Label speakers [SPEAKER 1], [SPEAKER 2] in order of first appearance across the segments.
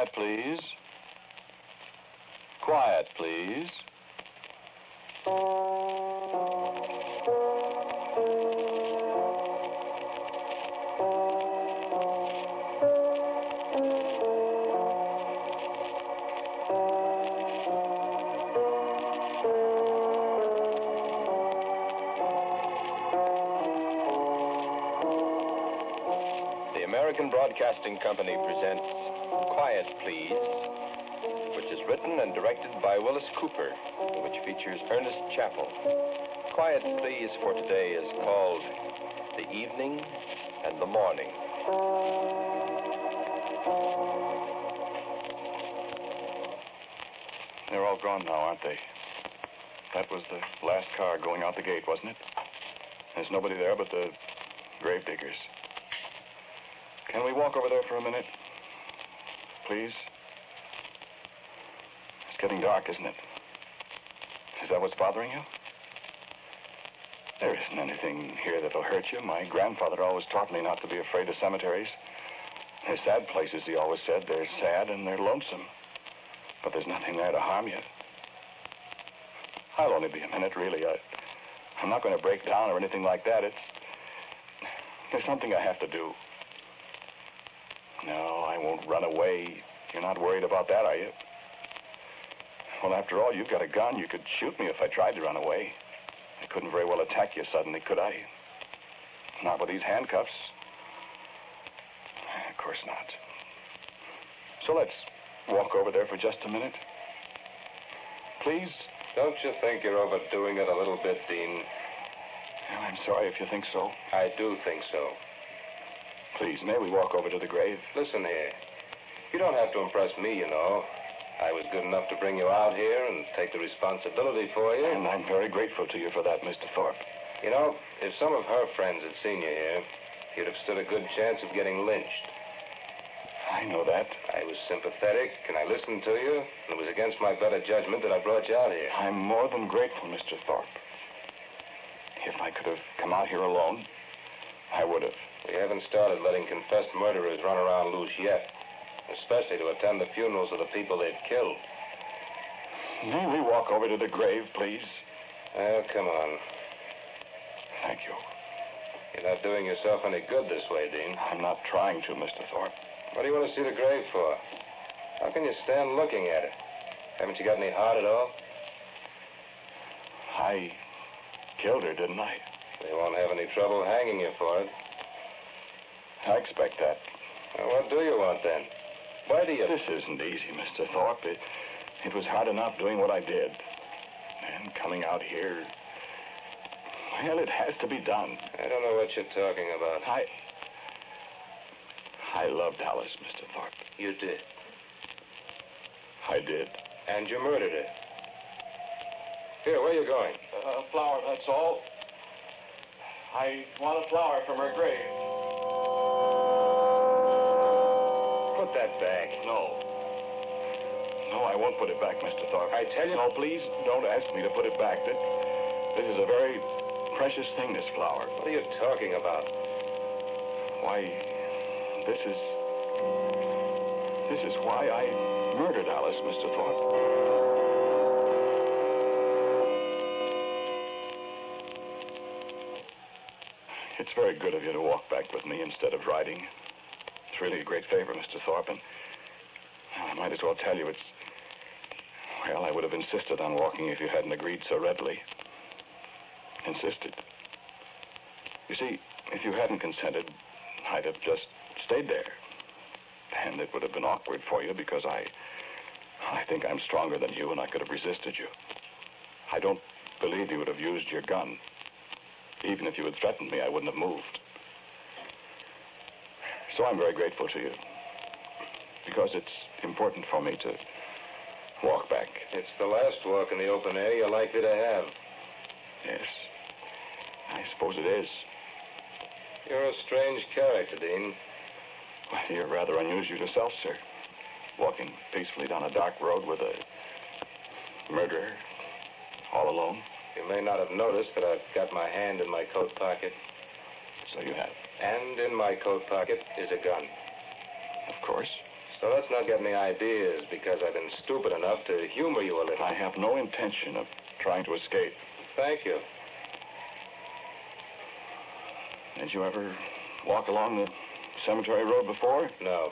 [SPEAKER 1] Quiet, please. Quiet, please.
[SPEAKER 2] The American Broadcasting Company presents Quiet, Please, which is written and directed by Willis Cooper, which features Ernest Chappell. Quiet, Please for today is called The Evening and the Morning.
[SPEAKER 3] They're all gone now, aren't they? That was the last car going out the gate, wasn't it? There's nobody there but the gravediggers. Can we walk over there for a minute? Please? It's getting dark, isn't it? Is that what's bothering you? There isn't anything here that'll hurt you. My grandfather always taught me not to be afraid of cemeteries. They're sad places, he always said. They're sad and they're lonesome. But there's nothing there to harm you. I'll only be a minute, really. I'm not going to break down or anything like that. There's something I have to do. No, I won't run away. You're not worried about that, are you? Well, after all, you've got a gun. You could shoot me if I tried to run away. I couldn't very well attack you suddenly, could I? Not with these handcuffs. Of course not. So let's walk over there for just a minute. Please?
[SPEAKER 2] Don't you think you're overdoing it a little bit, Dean?
[SPEAKER 3] Well, I'm sorry if you think so.
[SPEAKER 2] I do think so.
[SPEAKER 3] Please, may we walk over to the grave?
[SPEAKER 2] Listen here. You don't have to impress me, you know. I was good enough to bring you out here and take the responsibility for you.
[SPEAKER 3] And I'm very grateful to you for that, Mr. Thorpe.
[SPEAKER 2] You know, if some of her friends had seen you here, you'd have stood a good chance of getting lynched.
[SPEAKER 3] I know that.
[SPEAKER 2] I was sympathetic, and I listened to you, and it was against my better judgment that I brought you out here.
[SPEAKER 3] I'm more than grateful, Mr. Thorpe. If I could have come out here alone, I would have.
[SPEAKER 2] We haven't started letting confessed murderers run around loose yet, especially to attend the funerals of the people they've killed.
[SPEAKER 3] May we walk over to the grave, please?
[SPEAKER 2] Oh, come on.
[SPEAKER 3] Thank you.
[SPEAKER 2] You're not doing yourself any good this way, Dean.
[SPEAKER 3] I'm not trying to, Mr. Thorpe.
[SPEAKER 2] What do you want to see the grave for? How can you stand looking at it? Haven't you got any heart at all?
[SPEAKER 3] I killed her, didn't I?
[SPEAKER 2] They won't have any trouble hanging you for it.
[SPEAKER 3] I expect that.
[SPEAKER 2] Well, what do you want, then? Why do you...
[SPEAKER 3] This isn't easy, Mr. Thorpe. It was hard enough doing what I did. And coming out here... Well, it has to be done.
[SPEAKER 2] I don't know what you're talking about.
[SPEAKER 3] I loved Alice, Mr. Thorpe.
[SPEAKER 2] You did?
[SPEAKER 3] I did.
[SPEAKER 2] And you murdered her. Here, where are you going?
[SPEAKER 3] A flower, that's all. I want a flower from her grave.
[SPEAKER 2] Put that back.
[SPEAKER 3] No, I won't put it back, Mr. Thorpe.
[SPEAKER 2] I tell you...
[SPEAKER 3] No, please don't ask me to put it back. This is a very precious thing, this flower.
[SPEAKER 2] What are you talking about?
[SPEAKER 3] Why, this is why I murdered Alice, Mr. Thorpe. It's very good of you to walk back with me instead of riding. It's really a great favor, Mr. Thorpe, and I might as well tell you well, I would have insisted on walking if you hadn't agreed so readily. Insisted. You see, if you hadn't consented, I'd have just stayed there. And it would have been awkward for you because I think I'm stronger than you and I could have resisted you. I don't believe you would have used your gun. Even if you had threatened me, I wouldn't have moved. So I'm very grateful to you. Because it's important for me to walk back.
[SPEAKER 2] It's the last walk in the open air you're likely to have.
[SPEAKER 3] Yes. I suppose it is.
[SPEAKER 2] You're a strange character, Dean.
[SPEAKER 3] Well, you're rather unusual yourself, sir. Walking peacefully down a dark road with a murderer all alone.
[SPEAKER 2] You may not have noticed that I've got my hand in my coat pocket.
[SPEAKER 3] So you have.
[SPEAKER 2] And in my coat pocket is a gun.
[SPEAKER 3] Of course.
[SPEAKER 1] So let's not get any ideas because I've been stupid enough to humor you a little.
[SPEAKER 3] I have no intention of trying to escape.
[SPEAKER 1] Thank you.
[SPEAKER 3] Did you ever walk along the cemetery road before?
[SPEAKER 1] No.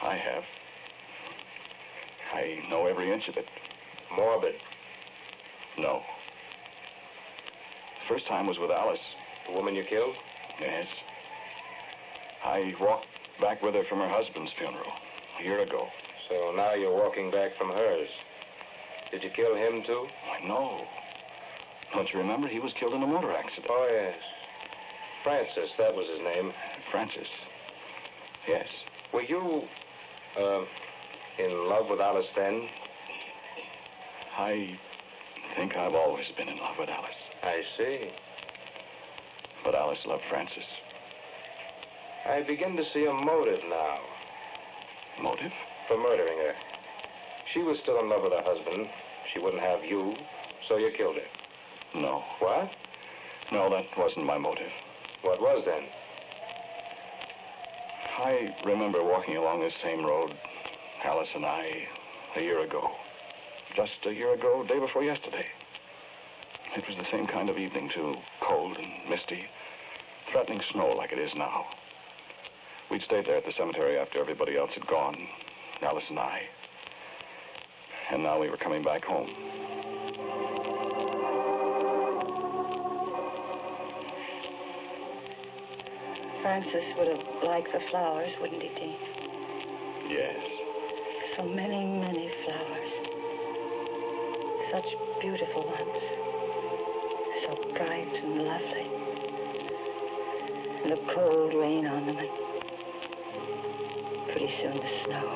[SPEAKER 3] I have. I know every inch of it.
[SPEAKER 1] Morbid.
[SPEAKER 3] No. The first time was with Alice.
[SPEAKER 1] The woman you killed?
[SPEAKER 3] Yes. I walked back with her from her husband's funeral a year ago.
[SPEAKER 1] So now you're walking back from hers. Did you kill him, too?
[SPEAKER 3] Why, no. Don't you remember? He was killed in a motor accident.
[SPEAKER 1] Oh, yes. Francis, that was his name.
[SPEAKER 3] Francis. Yes.
[SPEAKER 1] Were you, in love with Alice then?
[SPEAKER 3] I think I've always been in love with Alice.
[SPEAKER 1] I see.
[SPEAKER 3] But Alice loved Francis.
[SPEAKER 1] I begin to see a motive now.
[SPEAKER 3] Motive?
[SPEAKER 1] For murdering her. She was still in love with her husband. She wouldn't have you, so you killed her.
[SPEAKER 3] No.
[SPEAKER 1] What?
[SPEAKER 3] No, that wasn't my motive.
[SPEAKER 1] What was then?
[SPEAKER 3] I remember walking along this same road, Alice and I, a year ago. Just a year ago, day before yesterday. It was the same kind of evening, too. Cold and misty. Threatening snow like it is now. We'd stayed there at the cemetery after everybody else had gone, Alice and I. And now we were coming back home.
[SPEAKER 4] Francis would have liked the flowers, wouldn't he, Dean?
[SPEAKER 3] Yes.
[SPEAKER 4] So many, many flowers. Such beautiful ones. So bright and lovely. And the cold rain on them, and pretty soon the snow.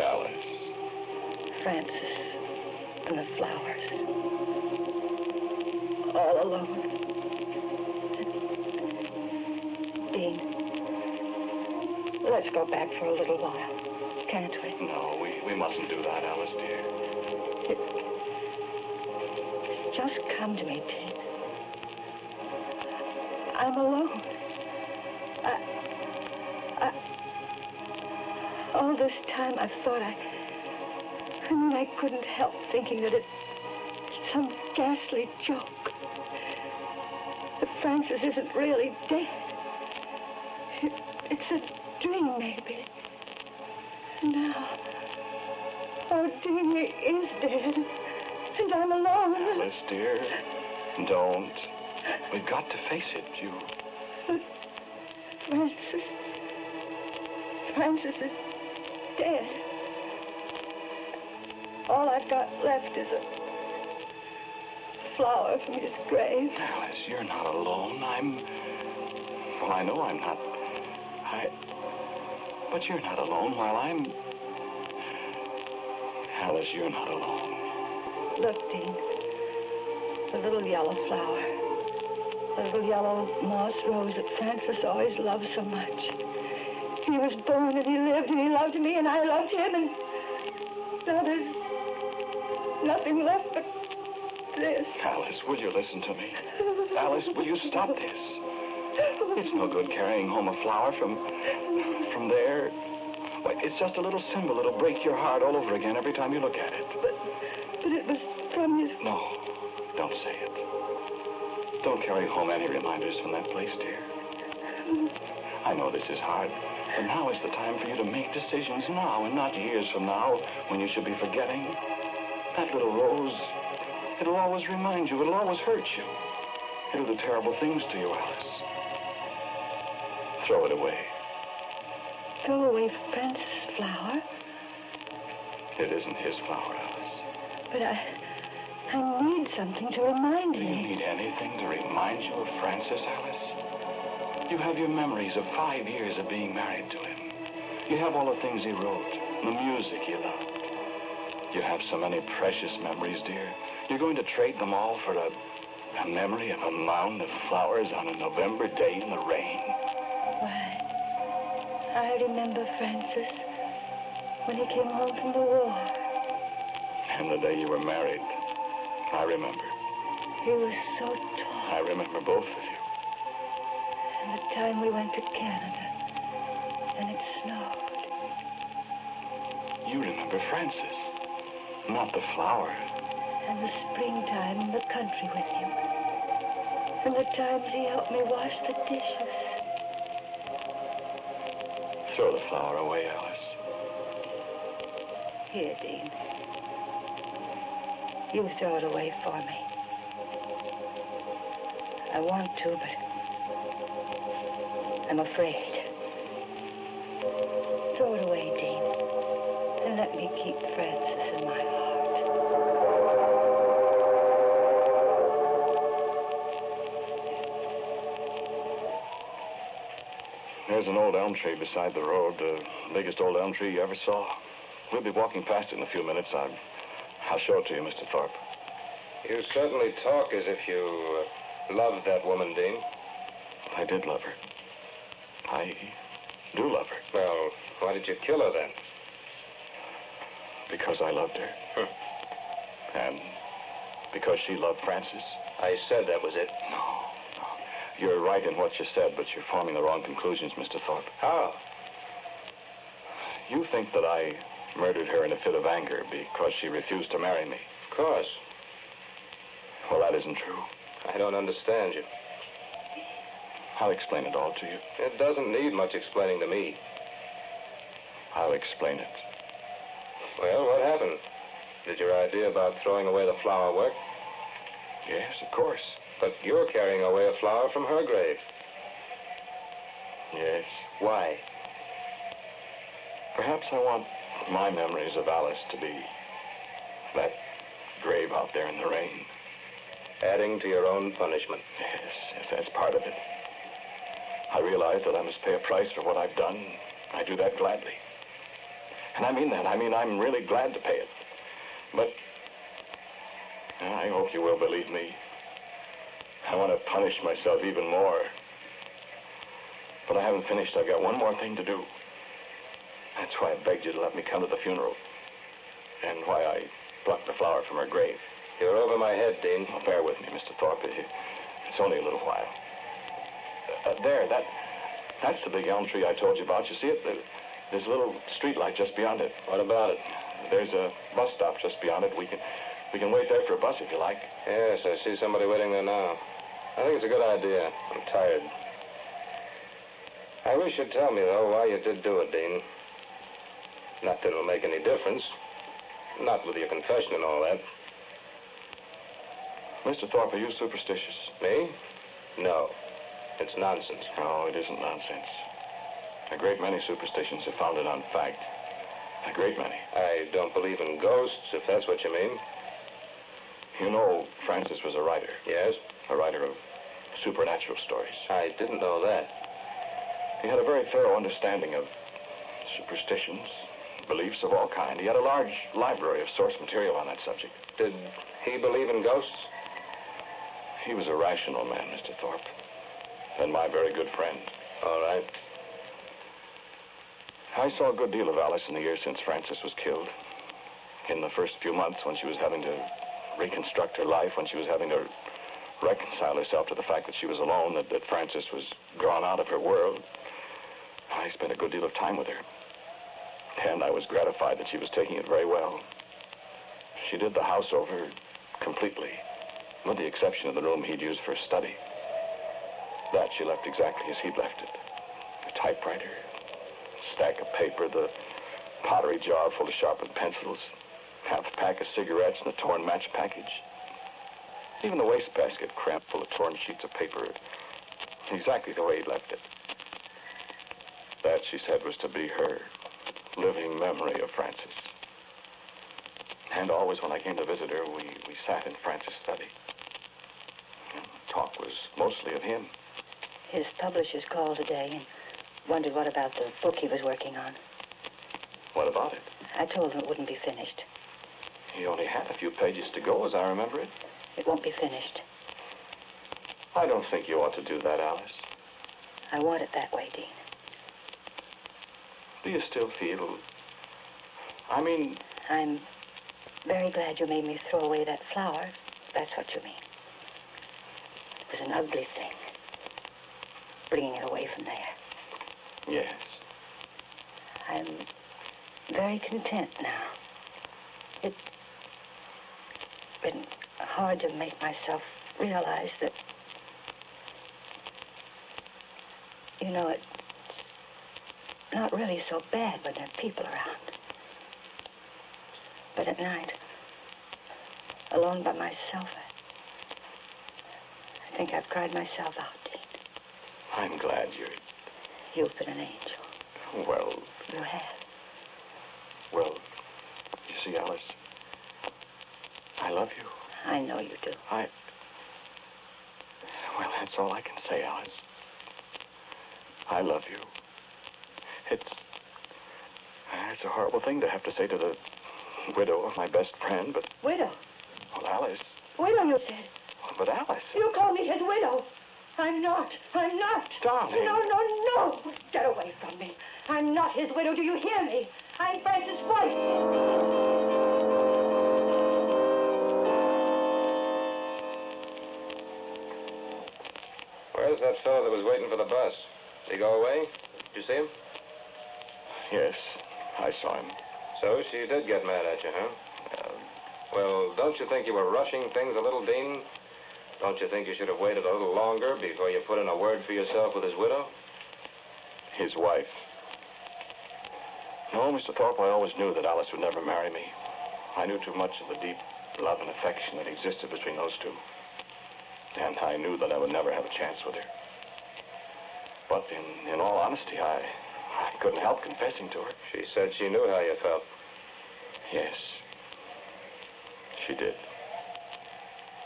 [SPEAKER 3] Alice.
[SPEAKER 4] Francis and the flowers. All alone. Dean, let's go back for a little while, can't we?
[SPEAKER 3] No, we mustn't do that, Alice, dear.
[SPEAKER 4] Just come to me, Dean. I'm alone. All this time I thought I couldn't help thinking that it's some ghastly joke. That Francis isn't really dead. It's a dream, maybe. Now, oh, Dean, he is dead. And I'm alone.
[SPEAKER 3] Alice, dear, don't. We've got to face it, you.
[SPEAKER 4] But Francis is dead. All I've got left is a flower from his grave.
[SPEAKER 3] Alice, you're not alone. Well, I know I'm not. But you're not alone while I'm... Alice, you're not alone.
[SPEAKER 4] Look, Dean. The little yellow flower. The little yellow moss rose that Francis always loved so much. He was born and he lived and he loved me and I loved him, and now there's nothing left but this.
[SPEAKER 3] Alice, will you listen to me? Alice, will you stop this? It's no good carrying home a flower from there. Why, it's just a little symbol that'll break your heart all over again every time you look at it.
[SPEAKER 4] But it was from his...
[SPEAKER 3] No, don't say it. Don't carry home any reminders from that place, dear. I know this is hard, but now is the time for you to make decisions now and not years from now when you should be forgetting. That little rose, it'll always remind you. It'll always hurt you. It'll do terrible things to you, Alice. Throw it away.
[SPEAKER 4] Throw away Francis' flower?
[SPEAKER 3] It isn't his flower, Alice.
[SPEAKER 4] But I need something to remind
[SPEAKER 3] Do you
[SPEAKER 4] me.
[SPEAKER 3] need anything to remind you of Francis, Alice? You have your memories of 5 years of being married to him. You have all the things he wrote, the music he loved. You have so many precious memories, dear. You're going to trade them all for a memory of a mound of flowers on a November day in the rain.
[SPEAKER 4] Why, I remember Francis when he came home from the war.
[SPEAKER 3] And the day you were married, I remember.
[SPEAKER 4] He was so tall.
[SPEAKER 3] I remember both of you.
[SPEAKER 4] And the time we went to Canada, and it snowed.
[SPEAKER 3] For Francis. Not the flower.
[SPEAKER 4] And the springtime in the country with him. And the times he helped me wash the dishes.
[SPEAKER 3] Throw the flower away, Alice.
[SPEAKER 4] Here, Dean. You throw it away for me. I want to, but I'm afraid. Throw it away, Dean, and let me keep Francis in my heart.
[SPEAKER 3] There's an old elm tree beside the road, the biggest old elm tree you ever saw. We'll be walking past it in a few minutes. I'll show it to you, Mr. Thorpe.
[SPEAKER 1] You certainly talk as if you loved that woman, Dean.
[SPEAKER 3] I did love her. I do love her.
[SPEAKER 1] Well, why did you kill her then?
[SPEAKER 3] Because I loved her. And because she loved Francis.
[SPEAKER 1] I said that was it.
[SPEAKER 3] No. You're right in what you said, but you're forming the wrong conclusions, Mr. Thorpe.
[SPEAKER 1] How?
[SPEAKER 3] You think that I murdered her in a fit of anger because she refused to marry me.
[SPEAKER 1] Of course.
[SPEAKER 3] Well, that isn't true.
[SPEAKER 1] I don't understand you.
[SPEAKER 3] I'll explain it all to you.
[SPEAKER 1] It doesn't need much explaining to me.
[SPEAKER 3] I'll explain it.
[SPEAKER 1] Well, what happened? Did your idea about throwing away the flower work?
[SPEAKER 3] Yes, of course.
[SPEAKER 1] But you're carrying away a flower from her grave.
[SPEAKER 3] Yes.
[SPEAKER 1] Why?
[SPEAKER 3] Perhaps I want my memories of Alice to be that grave out there in the rain.
[SPEAKER 1] Adding to your own punishment.
[SPEAKER 3] Yes, that's part of it. I realize that I must pay a price for what I've done. I do that gladly. And I mean that. I mean, I'm really glad to pay it. But I hope you will believe me. I want to punish myself even more. But I haven't finished. I've got one more thing to do. That's why I begged you to let me come to the funeral. And why I plucked the flower from her grave.
[SPEAKER 1] You're over my head, Dean.
[SPEAKER 3] Oh, bear with me, Mr. Thorpe. It's only a little while. That's the big elm tree I told you about. You see it? There's a little street light just beyond it.
[SPEAKER 1] What about it?
[SPEAKER 3] There's a bus stop just beyond it. We can wait there for a bus if you like.
[SPEAKER 1] Yes, I see somebody waiting there now. I think it's a good idea. I'm tired. I wish you'd tell me, though, why you did do it, Dean. Not that it'll make any difference. Not with your confession and all that.
[SPEAKER 3] Mr. Thorpe, are you superstitious?
[SPEAKER 1] Me? No. It's nonsense.
[SPEAKER 3] No, it isn't nonsense. A great many superstitions are founded on fact. A great many.
[SPEAKER 1] I don't believe in ghosts, if that's what you mean.
[SPEAKER 3] You know, Francis was a writer.
[SPEAKER 1] Yes?
[SPEAKER 3] A writer of supernatural stories.
[SPEAKER 1] I didn't know that.
[SPEAKER 3] He had a very thorough understanding of superstitions, beliefs of all kinds. He had a large library of source material on that subject.
[SPEAKER 1] Did he believe in ghosts?
[SPEAKER 3] He was a rational man, Mr. Thorpe. And my very good friend.
[SPEAKER 1] All right.
[SPEAKER 3] I saw a good deal of Alice in the years since Francis was killed. In the first few months when she was having to reconstruct her life, when she was having to reconcile herself to the fact that she was alone, that Francis was drawn out of her world, I spent a good deal of time with her. And I was gratified that she was taking it very well. She did the house over completely, with the exception of the room he'd used for study. That she left exactly as he'd left it. A typewriter, a stack of paper, the pottery jar full of sharpened pencils, half a pack of cigarettes, and a torn match package. Even the wastebasket crammed full of torn sheets of paper, exactly the way he'd left it. That, she said, was to be her living memory of Francis. And always when I came to visit her, we sat in Francis' study. The talk was mostly of him.
[SPEAKER 4] His publishers called today and wondered what about the book he was working on.
[SPEAKER 3] What about it?
[SPEAKER 4] I told him it wouldn't be finished.
[SPEAKER 3] He only had a few pages to go, as I remember it.
[SPEAKER 4] It won't be finished.
[SPEAKER 3] I don't think you ought to do that, Alice.
[SPEAKER 4] I want it that way, Dean.
[SPEAKER 3] Do you still feel... I mean...
[SPEAKER 4] I'm very glad you made me throw away that flower, if that's what you mean. It was an ugly thing. Bringing it away from there.
[SPEAKER 3] Yes.
[SPEAKER 4] I'm very content now. It's been hard to make myself realize that, you know, it's not really so bad when there are people around. But at night, alone by myself, I think I've cried myself out, Dean.
[SPEAKER 3] I'm glad
[SPEAKER 4] You've been an angel.
[SPEAKER 3] Well...
[SPEAKER 4] You have.
[SPEAKER 3] Well, you see, Alice, I love you.
[SPEAKER 4] I know you do.
[SPEAKER 3] Well, that's all I can say, Alice. I love you. It's a horrible thing to have to say to the widow of my best friend, but...
[SPEAKER 4] Widow?
[SPEAKER 3] Well, Alice...
[SPEAKER 4] Widow, you said.
[SPEAKER 3] But Alice...
[SPEAKER 4] You call me his widow. I'm not.
[SPEAKER 3] Darling.
[SPEAKER 4] No. Get away from me. I'm not his widow. Do you hear me? I'm Francis' wife.
[SPEAKER 1] Where's that fellow that was waiting for the bus? Did he go away? Did you see him?
[SPEAKER 3] Yes, I saw him.
[SPEAKER 1] So she did get mad at you, huh? Well, don't you think you were rushing things a little, Dean? Don't you think you should have waited a little longer before you put in a word for yourself with his widow?
[SPEAKER 3] His wife. No, Mr. Thorpe, I always knew that Alice would never marry me. I knew too much of the deep love and affection that existed between those two. And I knew that I would never have a chance with her. But in all honesty, I couldn't help confessing to her.
[SPEAKER 1] She said she knew how you felt.
[SPEAKER 3] Yes, she did.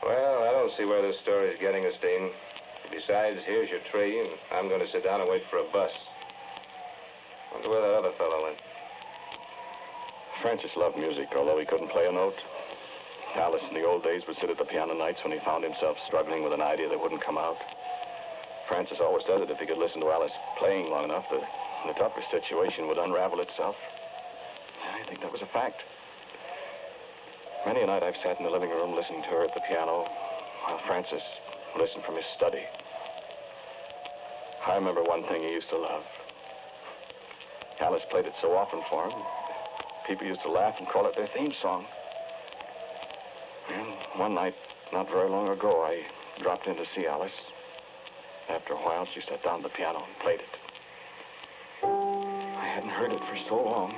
[SPEAKER 1] Well, I don't see where this story's getting us, Dean. Besides, here's your tree, and I'm going to sit down and wait for a bus. Wonder where that other fellow went.
[SPEAKER 3] Francis loved music, although he couldn't play a note. Alice in the old days would sit at the piano nights when he found himself struggling with an idea that wouldn't come out. Francis always said that if he could listen to Alice playing long enough, the toughest situation would unravel itself. I think that was a fact. Many a night I've sat in the living room listening to her at the piano while Francis listened from his study. I remember one thing he used to love. Alice played it so often for him, people used to laugh and call it their theme song. And one night, not very long ago, I dropped in to see Alice. After a while, she sat down at the piano and played it. I hadn't heard it for so long.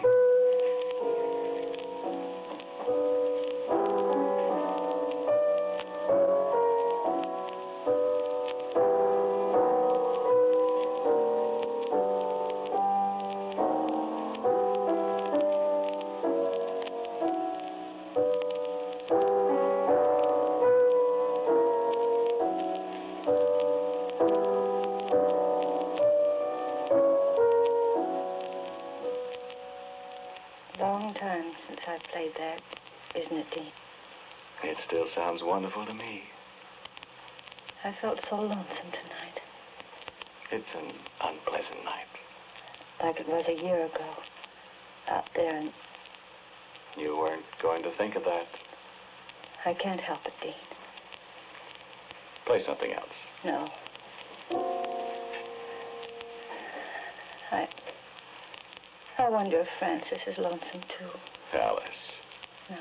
[SPEAKER 4] Played that, isn't it, Dean?
[SPEAKER 3] It still sounds wonderful to me.
[SPEAKER 4] I felt so lonesome tonight.
[SPEAKER 3] It's an unpleasant night.
[SPEAKER 4] Like it was a year ago. Out there and...
[SPEAKER 3] You weren't going to think of that.
[SPEAKER 4] I can't help it, Dean.
[SPEAKER 3] Play something else.
[SPEAKER 4] No. I wonder if Francis is lonesome, too.
[SPEAKER 3] Alice.
[SPEAKER 4] No.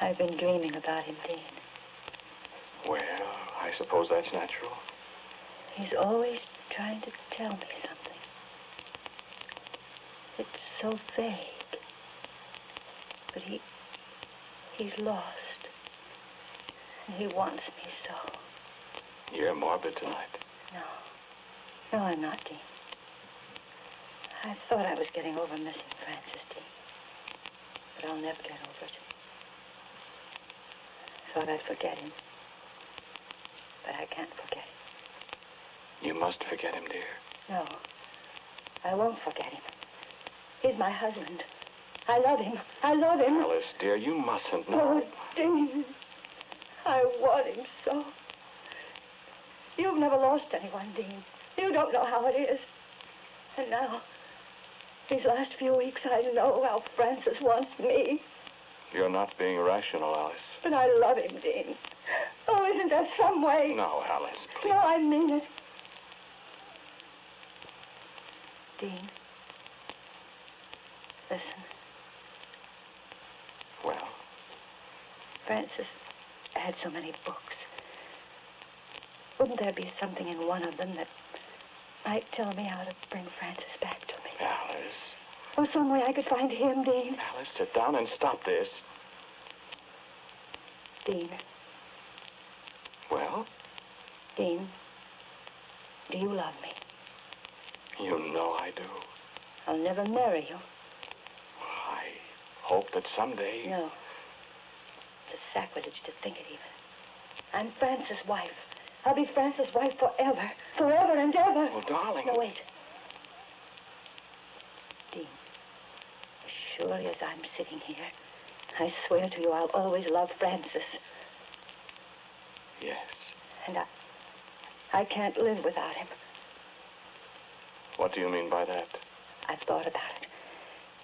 [SPEAKER 4] I've been dreaming about him, Dean.
[SPEAKER 3] Well, I suppose that's natural.
[SPEAKER 4] He's always trying to tell me something. It's so vague. But he's lost. And he wants me so.
[SPEAKER 3] You're morbid tonight.
[SPEAKER 4] No, I'm not, Dean. I thought I was getting over missing Francis, Dean. But I'll never get over it. I thought I'd forget him. But I can't forget him.
[SPEAKER 3] You must forget him, dear.
[SPEAKER 4] No, I won't forget him. He's my husband. I love him.
[SPEAKER 3] Alice, dear, you mustn't.
[SPEAKER 4] Oh, Dean. I want him so. You've never lost anyone, Dean. You don't know how it is. And now, these last few weeks, I know how Francis wants me.
[SPEAKER 3] You're not being rational, Alice.
[SPEAKER 4] But I love him, Dean. Oh, isn't there some way?
[SPEAKER 3] No, Alice, please.
[SPEAKER 4] No, I mean it. Dean, listen. Francis had so many books. Wouldn't there be something in one of them that might tell me how to bring Francis back to me?
[SPEAKER 3] Alice.
[SPEAKER 4] Or some way I could find him, Dean.
[SPEAKER 3] Alice, sit down and stop this.
[SPEAKER 4] Dean.
[SPEAKER 3] Well?
[SPEAKER 4] Dean, do you love me?
[SPEAKER 3] You know I do.
[SPEAKER 4] I'll never marry you.
[SPEAKER 3] I hope that someday...
[SPEAKER 4] No. It's a sacrilege to think it even. I'm Francis' wife. I'll be Francis' wife forever. Forever and ever.
[SPEAKER 3] Well, darling...
[SPEAKER 4] No, wait. Dean, as surely as I'm sitting here, I swear to you I'll always love Francis.
[SPEAKER 3] Yes.
[SPEAKER 4] And I can't live without him.
[SPEAKER 3] What do you mean by that?
[SPEAKER 4] I've thought about it.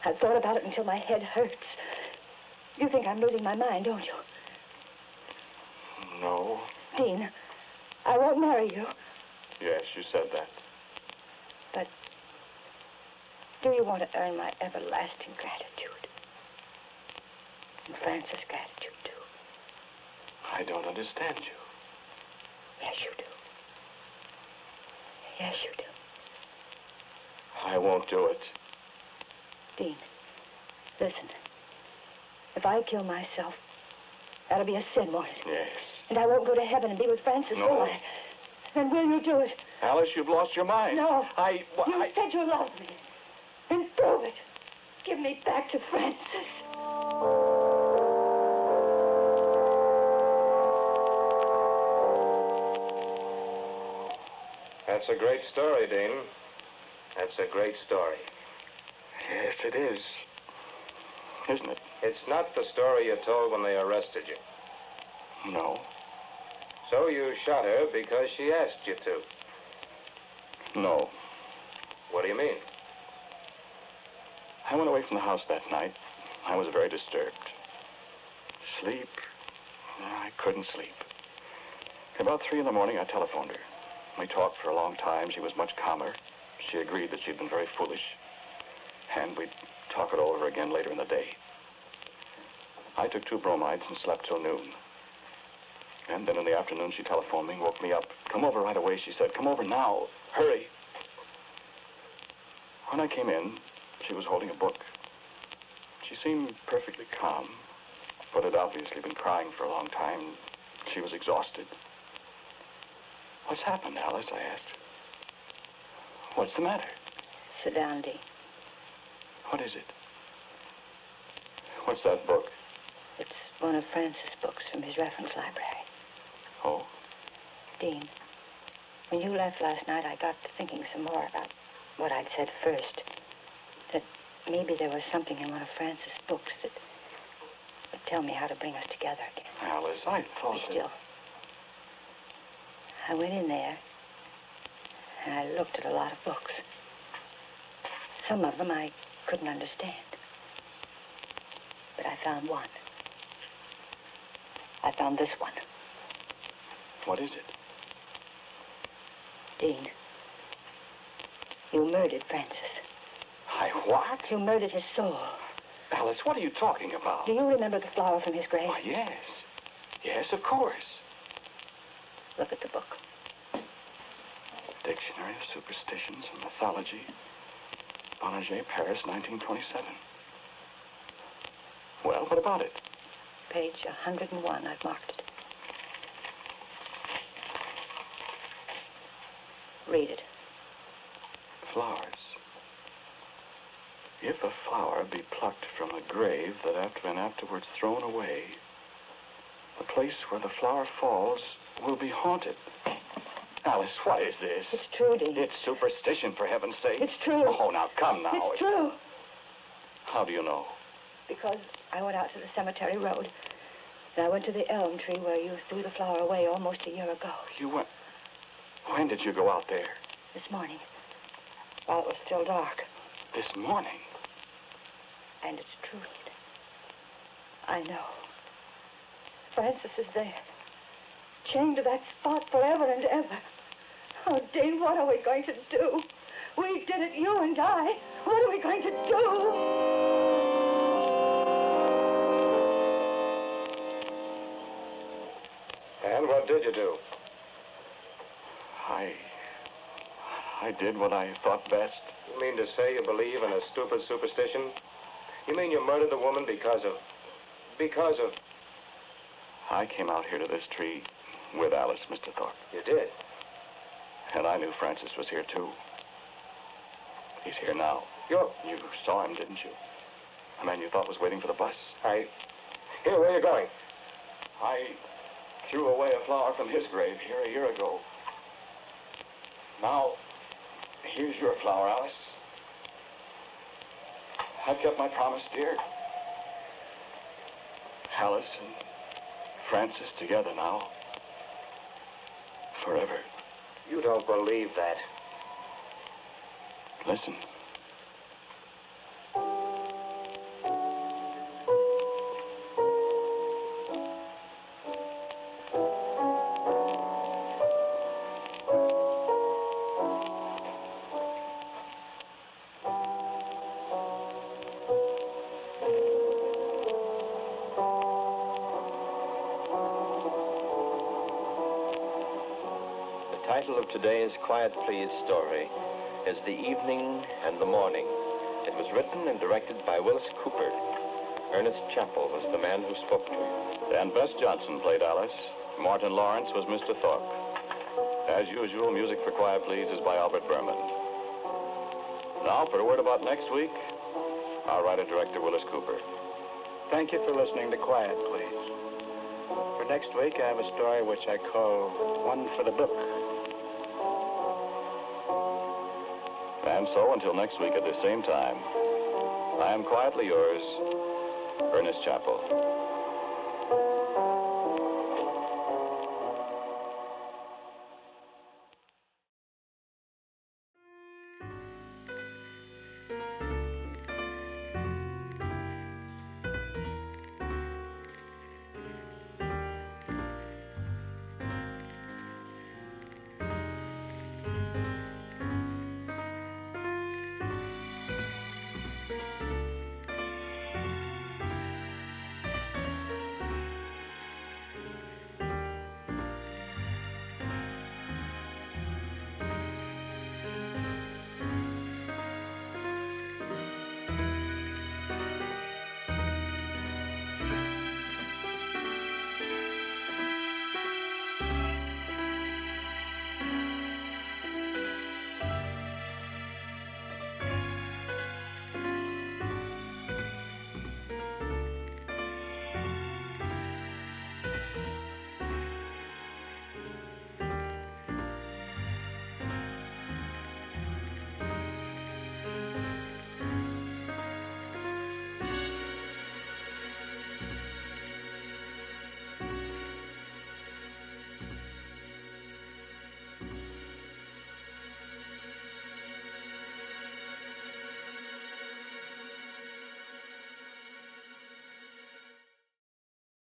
[SPEAKER 4] I've thought about it until my head hurts. You think I'm losing my mind, don't you?
[SPEAKER 3] No.
[SPEAKER 4] Dean, I won't marry you.
[SPEAKER 3] Yes, you said that.
[SPEAKER 4] But do you want to earn my everlasting gratitude? And Francis' gratitude, too.
[SPEAKER 3] I don't understand you.
[SPEAKER 4] Yes, you do. Yes, you do.
[SPEAKER 3] I won't do it.
[SPEAKER 4] Dean, listen. If I kill myself, that'll be a sin, won't it?
[SPEAKER 3] Yes.
[SPEAKER 4] And I won't go to heaven and be with Francis,
[SPEAKER 3] No.
[SPEAKER 4] will I? Then will you do it?
[SPEAKER 3] Alice, you've lost your mind.
[SPEAKER 4] No.
[SPEAKER 3] Well,
[SPEAKER 4] You said you loved me. Then prove it. Give me back to Francis.
[SPEAKER 1] That's a great story, Dean. That's a great story.
[SPEAKER 3] Yes, it is. Isn't it?
[SPEAKER 1] It's not the story you told when they arrested you.
[SPEAKER 3] No.
[SPEAKER 1] So you shot her because she asked you to.
[SPEAKER 3] No.
[SPEAKER 1] What do you mean?
[SPEAKER 3] I went away from the house that night. I was very disturbed. Sleep? I couldn't sleep. About 3 a.m, I telephoned her. We talked for a long time. She was much calmer. She agreed that she'd been very foolish. And we'd talk it over again later in the day. I took 2 bromides and slept till noon. And then in the afternoon, she telephoned me and woke me up. Come over right away, she said. Come over now. Hurry. When I came in, she was holding a book. She seemed perfectly calm, but had obviously been crying for a long time. She was exhausted. What's happened, Alice? I asked. What's the matter?
[SPEAKER 4] Sit down, Dean.
[SPEAKER 3] What is it? What's that book?
[SPEAKER 4] It's one of Francis' books from his reference library.
[SPEAKER 3] Oh?
[SPEAKER 4] Dean, when you left last night, I got to thinking some more about what I'd said first. That maybe there was something in one of Francis' books that would tell me how to bring us together again.
[SPEAKER 3] Alice, I thought
[SPEAKER 4] Be still. I went in there, and I looked at a lot of books. Some of them I couldn't understand. But I found one. I found this one.
[SPEAKER 3] What is it?
[SPEAKER 4] Dean, you murdered Francis.
[SPEAKER 3] I what?
[SPEAKER 4] You murdered his soul.
[SPEAKER 3] Alice, what are you talking about?
[SPEAKER 4] Do you remember the flower from his grave?
[SPEAKER 3] Oh, yes. Yes, of course.
[SPEAKER 4] Look at the book.
[SPEAKER 3] Dictionary of Superstitions and Mythology. Bonnager, Paris, 1927. Well, what about it?
[SPEAKER 4] Page 101. I've marked it. Read it.
[SPEAKER 3] Flowers. If a flower be plucked from a grave that hath been afterwards thrown away, the place where the flower falls will be haunted. Alice, what is this?
[SPEAKER 4] It's true, Dean.
[SPEAKER 3] It's superstition, for heaven's sake.
[SPEAKER 4] It's true.
[SPEAKER 3] Oh, now, come now.
[SPEAKER 4] It's true.
[SPEAKER 3] How do you know?
[SPEAKER 4] Because I went out to the cemetery road. And I went to the elm tree where you threw the flower away almost a year ago.
[SPEAKER 3] You went... When did you go out there?
[SPEAKER 4] This morning. While it was still dark.
[SPEAKER 3] This morning?
[SPEAKER 4] And it's true. I know. Francis is there. Chained to that spot forever and ever. Oh, Dean, what are we going to do? We did it, you and I. What are we going to do?
[SPEAKER 1] did you do?
[SPEAKER 3] I did what I thought best.
[SPEAKER 1] You mean to say you believe in a stupid superstition? You mean you murdered the woman because of...
[SPEAKER 3] I came out here to this tree with Alice, Mr. Thorpe.
[SPEAKER 1] You did?
[SPEAKER 3] And I knew Francis was here, too. He's here now. You saw him, didn't you? The man you thought was waiting for the bus.
[SPEAKER 1] Here, where are you going?
[SPEAKER 3] I threw away a flower from his grave here a year ago. Now, here's your flower, Alice. I've kept my promise, dear. Alice and Francis together now. Forever.
[SPEAKER 1] You don't believe that.
[SPEAKER 3] Listen.
[SPEAKER 2] The title of today's Quiet Please story is The Evening and the Morning. It was written and directed by Willis Cooper. Ernest Chappell was the man who spoke to you.
[SPEAKER 3] Dan Bess Johnson played Alice. Martin Lawrence was Mr. Thorpe. As usual, music for Quiet Please is by Albert Berman. Now, for a word about next week, our writer-director, Willis Cooper.
[SPEAKER 5] Thank you for listening to Quiet Please. For next week, I have a story which I call One for the Book.
[SPEAKER 3] And so, until next week at the same time, I am quietly yours, Ernest Chappell.